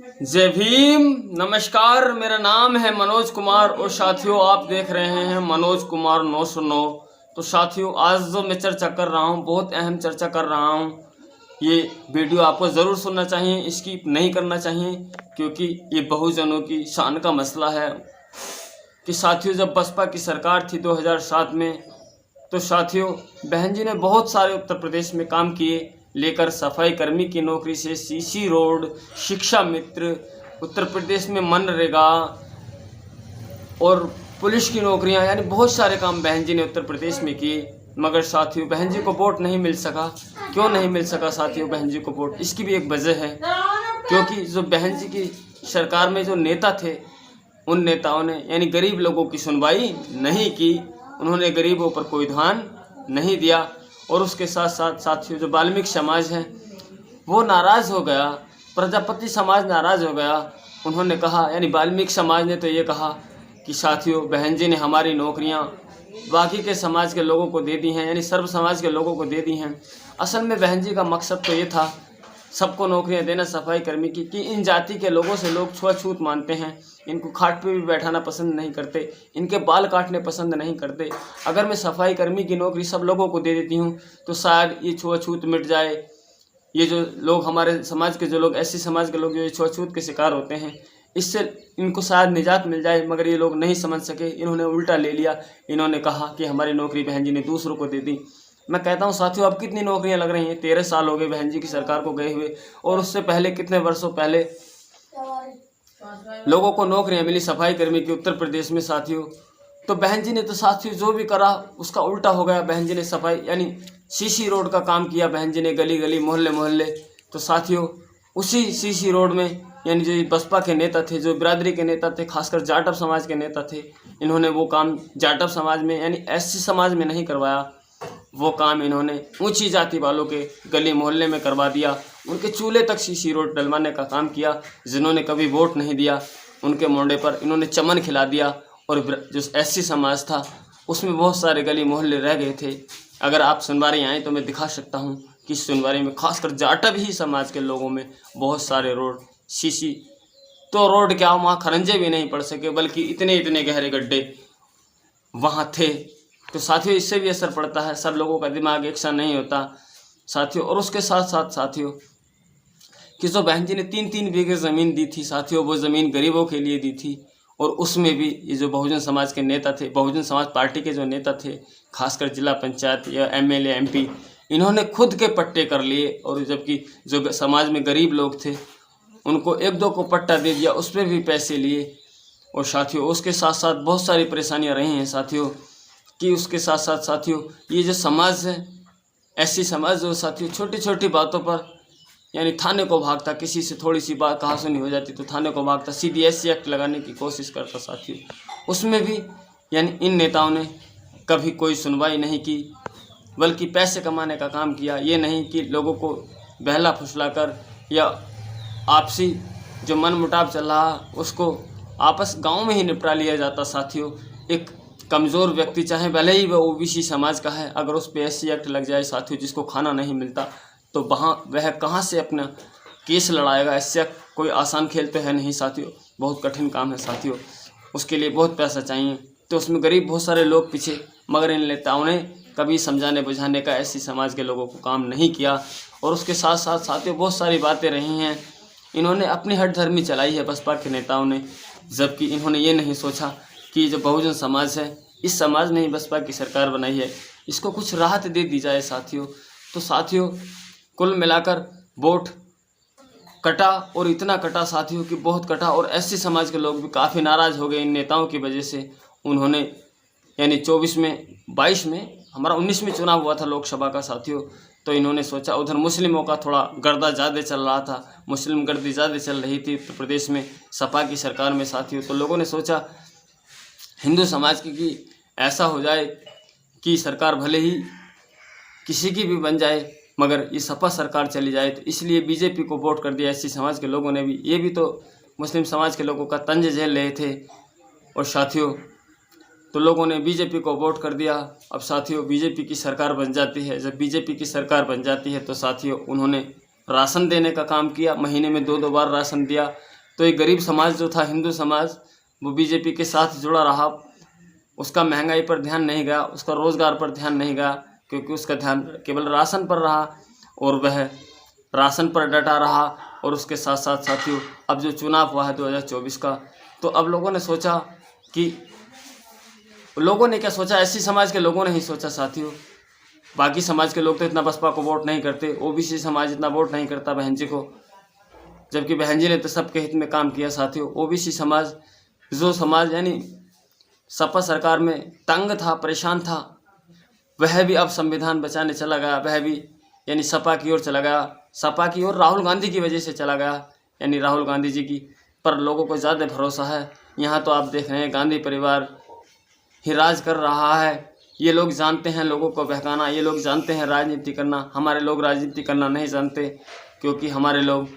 जय भीम। नमस्कार, मेरा नाम है मनोज कुमार और साथियों आप देख रहे हैं मनोज कुमार 909। तो साथियों आज जो मैं चर्चा कर रहा हूँ बहुत अहम चर्चा कर रहा हूँ। ये वीडियो आपको ज़रूर सुनना चाहिए, स्किप नहीं करना चाहिए, क्योंकि ये बहुजनों की शान का मसला है। कि साथियों जब बसपा की सरकार थी 2007 में, तो साथियों बहन जी ने बहुत सारे उत्तर प्रदेश में काम किए, लेकर सफाई कर्मी की नौकरी से सीसी रोड, शिक्षा मित्र, उत्तर प्रदेश में मनरेगा और पुलिस की नौकरियां, यानी बहुत सारे काम बहन जी ने उत्तर प्रदेश में किए। मगर साथियों बहन जी को वोट नहीं मिल सका। क्यों नहीं मिल सका साथियों बहन जी को वोट? इसकी भी एक वजह है, क्योंकि जो बहन जी की सरकार में जो नेता थे, उन नेताओं ने यानी गरीब लोगों की सुनवाई नहीं की। उन्होंने गरीबों पर कोई ध्यान नहीं दिया। और उसके साथ साथ साथियों जो वाल्मीकि समाज है वो नाराज़ हो गया, प्रजापति समाज नाराज़ हो गया। उन्होंने कहा, यानी वाल्मीकि समाज ने तो ये कहा कि साथियों बहन जी ने हमारी नौकरियां बाकी के समाज के लोगों को दे दी हैं, यानी सर्व समाज के लोगों को दे दी हैं। असल में बहन जी का मकसद तो ये था सबको नौकरियां देना सफाई कर्मी की, कि इन जाति के लोगों से लोग छुआछूत मानते हैं, इनको खाट पे भी बैठाना पसंद नहीं करते, इनके बाल काटने पसंद नहीं करते। अगर मैं सफाई कर्मी की नौकरी सब लोगों को दे देती हूँ तो शायद ये छुआछूत मिट जाए। ये जो लोग हमारे समाज के जो लोग ऐसे समाज के लोग जो छुआछूत के शिकार होते हैं, इससे इनको शायद निजात मिल जाए। मगर ये लोग नहीं समझ सके, इन्होंने उल्टा ले लिया। इन्होंने कहा कि हमारी नौकरी बहन जी ने दूसरों को दे दी। मैं कहता हूँ साथियों अब कितनी नौकरियां लग रही हैं? 13 साल हो गए बहन जी की सरकार को गए हुए, और उससे पहले कितने वर्षों पहले लोगों को नौकरियां मिली सफाई कर्मी की उत्तर प्रदेश में साथियों। तो बहन जी ने तो साथियों जो भी करा उसका उल्टा हो गया। बहन जी ने सफाई यानी सीसी रोड का काम किया, बहन जी ने गली गली मोहल्ले मोहल्ले। तो साथियों उसी सीसी रोड में यानी जो बसपा के नेता थे, जो बिरादरी के नेता थे, खासकर जाटव समाज के नेता थे, इन्होंने वो काम जाटव समाज में यानी एससी समाज में नहीं करवाया। वो काम इन्होंने ऊंची जाति वालों के गली मोहल्ले में करवा दिया। उनके चूल्हे तक सीसी रोड डलवाने का काम किया। जिन्होंने कभी वोट नहीं दिया उनके मोंडे पर इन्होंने चमन खिला दिया। और जो एससी समाज था उसमें बहुत सारे गली मोहल्ले रह गए थे। अगर आप सुनवारी आए तो मैं दिखा सकता हूँ कि सुनवारी में खासकर जाटव ही समाज के लोगों में बहुत सारे रोड सीसी, तो रोड क्या वहाँ खरंजे भी नहीं पड़ सके, बल्कि इतने इतने गहरे गड्ढे वहाँ थे। तो साथियों इससे भी असर पड़ता है, सब लोगों का दिमाग एक सा नहीं होता साथियों। और उसके साथ साथ साथियों कि जो बहन जी ने 3-3 बीघे ज़मीन दी थी साथियों, वो ज़मीन गरीबों के लिए दी थी। और उसमें भी ये जो बहुजन समाज के नेता थे, बहुजन समाज पार्टी के जो नेता थे, खासकर जिला पंचायत या एमएलए एमपी, इन्होंने खुद के पट्टे कर लिए। और जबकि जो समाज में गरीब लोग थे उनको 1-2 को पट्टा दे दिया, उस पर भी पैसे लिए। और साथियों उसके साथ साथ बहुत सारी परेशानियाँ रही हैं साथियों। कि उसके साथ साथ साथियों ये जो समाज है, ऐसी समाज जो साथियों छोटी छोटी बातों पर यानी थाने को भागता, किसी से थोड़ी सी बात कहा सुनी हो जाती तो थाने को भागता, सीधी एससी एक्ट लगाने की कोशिश करता साथियों। उसमें भी यानी इन नेताओं ने कभी कोई सुनवाई नहीं की, बल्कि पैसे कमाने का काम किया। ये नहीं कि लोगों को बहला फुसला कर या आपसी जो मन मुटाव चल रहा उसको आपस गाँव में ही निपटा लिया जाता साथियों। एक कमज़ोर व्यक्ति चाहे भले ही वह ओबीसी समाज का है, अगर उस पर एससी एक्ट लग जाए साथियों, जिसको खाना नहीं मिलता, तो वह कहाँ से अपना केस लड़ाएगा? इससे कोई आसान खेल तो है नहीं साथियों, बहुत कठिन काम है साथियों। उसके लिए बहुत पैसा चाहिए। तो उसमें गरीब बहुत सारे लोग पीछे, मगर इन नेताओं ने कभी समझाने बुझाने का एससी समाज के लोगों को काम नहीं किया। और उसके साथ साथ साथियों बहुत सारी बातें रही हैं। इन्होंने अपनी हठधर्मी चलाई है बसपा के नेताओं ने, जबकि इन्होंने ये नहीं सोचा कि जो बहुजन समाज है, इस समाज ने ही बसपा की सरकार बनाई है, इसको कुछ राहत दे दी जाए साथियों। तो साथियों कुल मिलाकर वोट कटा, और इतना कटा साथियों कि बहुत कटा। और एससी समाज के लोग भी काफ़ी नाराज़ हो गए इन नेताओं की वजह से। उन्होंने यानी 22 में 22 में हमारा 19 में चुनाव हुआ था लोकसभा का साथियों, तो इन्होंने सोचा उधर मुस्लिमों का थोड़ा गर्दा ज़्यादा चल रहा था, मुस्लिम गर्दी ज़्यादा चल रही थी उत्तर प्रदेश में सपा की सरकार में साथियों। तो लोगों ने सोचा हिंदू समाज की ऐसा हो जाए कि सरकार भले ही किसी की भी बन जाए मगर ये सपा सरकार चली जाए, तो इसलिए बीजेपी को वोट कर दिया एससी समाज के लोगों ने भी। ये भी तो मुस्लिम समाज के लोगों का तंज झेल रहे थे। और साथियों तो लोगों ने बीजेपी को वोट कर दिया। अब साथियों बीजेपी की सरकार बन जाती है। जब बीजेपी की सरकार बन जाती है तो साथियों उन्होंने राशन देने का काम किया, महीने में 2-2 बार राशन दिया। तो ये गरीब समाज जो था, हिंदू समाज, वो बीजेपी के साथ जुड़ा रहा। उसका महंगाई पर ध्यान नहीं गया, उसका रोज़गार पर ध्यान नहीं गया, क्योंकि उसका ध्यान केवल राशन पर रहा और वह राशन पर डटा रहा। और उसके साथ साथ साथियों, अब जो चुनाव हुआ है 2024 का, तो अब लोगों ने सोचा कि, लोगों ने क्या सोचा, एससी समाज के लोगों ने ही सोचा साथियों। बाकी समाज के लोग तो इतना बसपा को वोट नहीं करते, ओबीसी समाज इतना वोट नहीं करता बहन जी को, जबकि बहन जी ने तो सबके हित में काम किया साथियों। ओबीसी समाज, जो समाज यानी सपा सरकार में तंग था, परेशान था, वह भी अब संविधान बचाने चला गया, वह भी यानी सपा की ओर चला गया। सपा की ओर राहुल गांधी की वजह से चला गया, यानी राहुल गांधी जी की पर लोगों को ज़्यादा भरोसा है। यहाँ तो आप देख रहे हैं गांधी परिवार ही राज कर रहा है। ये लोग जानते हैं लोगों को बहकाना, ये लोग जानते हैं राजनीति करना। हमारे लोग राजनीति करना नहीं जानते, क्योंकि हमारे लोग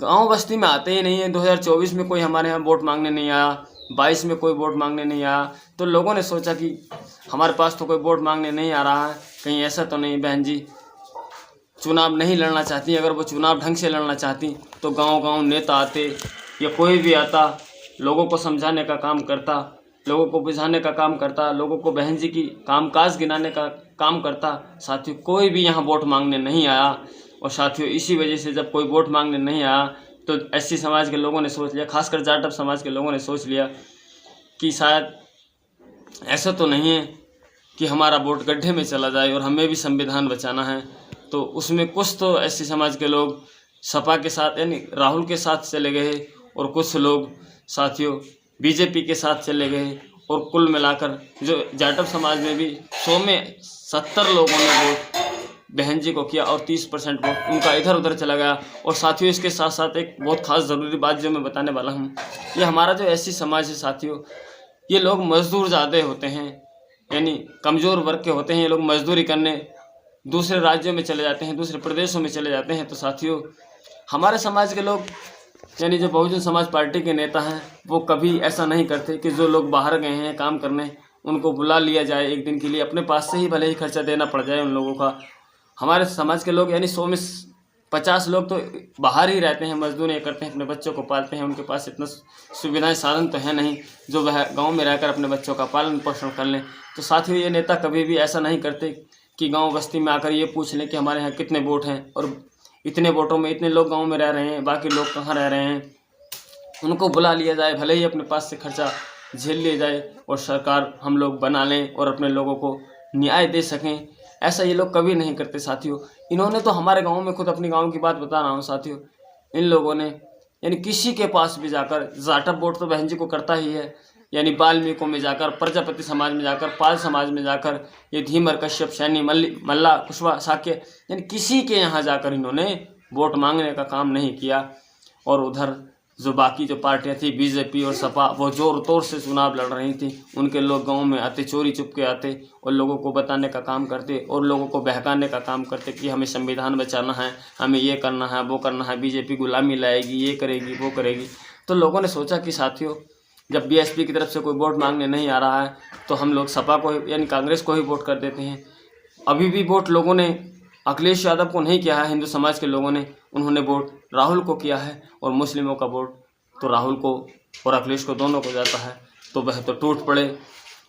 गांव बस्ती में आते ही नहीं है। 2024 में कोई हमारे यहाँ वोट मांगने नहीं आया, 22 में कोई वोट मांगने नहीं आया। तो लोगों ने सोचा कि हमारे पास तो कोई वोट मांगने नहीं आ रहा है, कहीं ऐसा तो नहीं बहन जी चुनाव नहीं लड़ना चाहती। अगर वो चुनाव ढंग से लड़ना चाहती तो गांव-गांव नेता आते या कोई भी आता, लोगों को समझाने का काम करता, लोगों को बुझाने का काम करता, लोगों को बहन जी की कामकाज गिनाने का काम करता। साथियों, कोई भी यहाँ वोट मांगने नहीं आया। और साथियों, इसी वजह से जब कोई वोट मांगने नहीं आया तो एससी समाज के लोगों ने सोच लिया, खासकर जाटव समाज के लोगों ने सोच लिया कि शायद ऐसा तो नहीं है कि हमारा वोट गड्ढे में चला जाए और हमें भी संविधान बचाना है। तो उसमें कुछ तो एससी समाज के लोग सपा के साथ यानी राहुल के साथ चले गए और कुछ लोग साथियों बीजेपी के साथ चले गए। और कुल मिलाकर जो जाटव समाज में भी 100 में 70 लोगों ने वोट बहन जी को किया और 30% वोट उनका इधर उधर चला गया। और साथियों, इसके साथ साथ एक बहुत खास ज़रूरी बात जो मैं बताने वाला हूँ, ये हमारा जो एससी समाज है साथियों, ये लोग मजदूर ज़्यादा होते हैं, यानी कमज़ोर वर्ग के होते हैं। ये लोग मजदूरी करने दूसरे राज्यों में चले जाते हैं, दूसरे प्रदेशों में चले जाते हैं। तो साथियों, हमारे समाज के लोग यानी जो बहुजन समाज पार्टी के नेता हैं, वो कभी ऐसा नहीं करते कि जो लोग बाहर गए हैं काम करने उनको बुला लिया जाए एक दिन के लिए, अपने पास से ही भले ही खर्चा देना पड़ जाए उन लोगों का। हमारे समाज के लोग यानी 100 में 50 लोग तो बाहर ही रहते हैं, मजदूरी करते हैं, अपने बच्चों को पालते हैं। उनके पास इतना सुविधाएं साधन तो है नहीं जो वह गांव में रहकर अपने बच्चों का पालन पोषण कर लें। तो साथियों, ये नेता कभी भी ऐसा नहीं करते कि गांव बस्ती में आकर ये पूछ लें कि हमारे यहाँ कितने वोट हैं और इतने वोटों में इतने लोग गांव में रह रहे हैं, बाकी लोग कहाँ रह रहे हैं। उनको बुला लिया जाए, भले ही अपने पास से खर्चा झेल लिया जाए और सरकार हम लोग बना लें और अपने लोगों को न्याय दे सकें। ऐसा ये लोग कभी नहीं करते साथियों। इन्होंने तो हमारे गांव में, खुद अपनी गांव की बात बता रहा हूँ साथियों, इन लोगों ने यानी किसी के पास भी जाकर, जाटव वोट तो बहन जी को करता ही है, यानी वाल्मीकों में जाकर, प्रजापति समाज में जाकर, पाल समाज में जाकर, ये धीमर, कश्यप, सैनी, मल्ला, कुशवाहा, साक्य, यानी किसी के यहाँ जाकर इन्होंने वोट मांगने का काम नहीं किया। और उधर जो बाकी जो पार्टियां थी, बीजेपी और सपा, वो जोर तोर से चुनाव लड़ रही थी। उनके लोग गांव में आते, चोरी चुपके आते और लोगों को बताने का काम करते और लोगों को बहकाने का काम करते कि हमें संविधान बचाना है, हमें ये करना है, वो करना है, बीजेपी गुलामी लाएगी, ये करेगी, वो करेगी। तो लोगों ने सोचा कि साथियों, जब बीएसपी की तरफ से कोई वोट मांगने नहीं आ रहा है तो हम लोग सपा को यानी कांग्रेस को ही वोट कर देते हैं। अभी भी वोट लोगों ने अखिलेश यादव को नहीं किया है, हिंदू समाज के लोगों ने, उन्होंने वोट राहुल को किया है। और मुस्लिमों का वोट तो राहुल को और अखिलेश को दोनों को जाता है, तो वह तो टूट पड़े।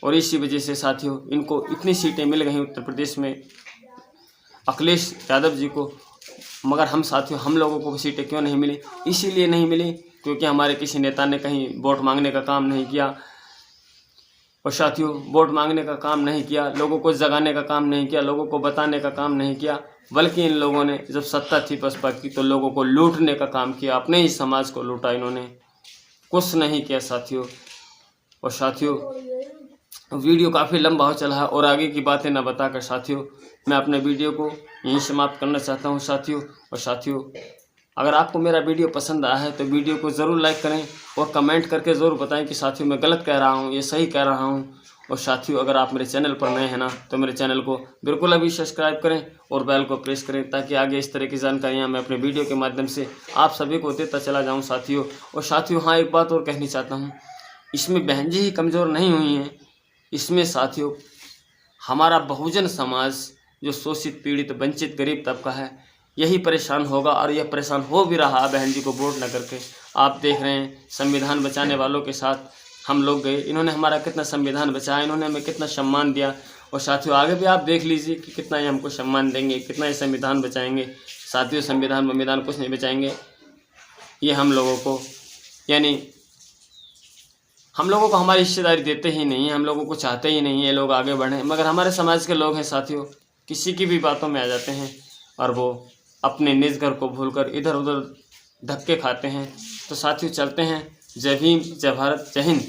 और इसी वजह से साथियों, इनको इतनी सीटें मिल गई उत्तर प्रदेश में अखिलेश यादव जी को। मगर हम साथियों, हम लोगों को सीटें क्यों नहीं मिली? इसीलिए नहीं मिली क्योंकि हमारे किसी नेता ने कहीं वोट मांगने का काम नहीं किया। और साथियों, वोट मांगने का काम नहीं किया, लोगों को जगाने का काम नहीं किया, लोगों को बताने का काम नहीं किया, बल्कि इन लोगों ने जब सत्ता थी बसपा की तो लोगों को लूटने का काम किया, अपने ही समाज को लूटा इन्होंने, कुछ नहीं किया साथियों। और साथियों, वीडियो काफ़ी लंबा हो चला है और आगे की बातें न बताकर साथियों, मैं अपने वीडियो को यहीं समाप्त करना चाहता हूँ साथियों। और साथियों, अगर आपको मेरा वीडियो पसंद आया है तो वीडियो को ज़रूर लाइक करें और कमेंट करके ज़रूर बताएं कि साथियों मैं गलत कह रहा हूं, ये सही कह रहा हूं। और साथियों, अगर आप मेरे चैनल पर नए हैं ना, तो मेरे चैनल को बिल्कुल अभी सब्सक्राइब करें और बेल को प्रेस करें, ताकि आगे इस तरह की जानकारियां मैं अपने वीडियो के माध्यम से आप सभी को देता चला जाऊँ साथियों। और साथियों, हाँ, एक बात और कहनी चाहता हूँ, इसमें बहन जी ही कमज़ोर नहीं हुई हैं, इसमें साथियों हमारा बहुजन समाज जो शोषित, पीड़ित, वंचित, गरीब तबका है, यही परेशान होगा और यह परेशान हो भी रहा बहन जी को वोट न करके। आप देख रहे हैं संविधान बचाने वालों के साथ हम लोग गए, इन्होंने हमारा कितना संविधान बचाया, इन्होंने हमें कितना सम्मान दिया। और साथियों आगे भी आप देख लीजिए कि कितना ये हमको सम्मान देंगे, कितना ये संविधान बचाएंगे। साथियों संविधान कुछ नहीं बचाएंगे, ये हम लोगों को यानी हम लोगों को हमारी हिस्सेदारी देते ही नहीं है, हम लोगों को चाहते ही नहीं ये लोग आगे बढ़ें। मगर हमारे समाज के लोग हैं साथियों, किसी की भी बातों में आ जाते हैं और वो अपने निज घर को भूलकर इधर उधर धक्के खाते हैं। तो साथियों चलते हैं। जय भीम, जय भारत, जय हिंद।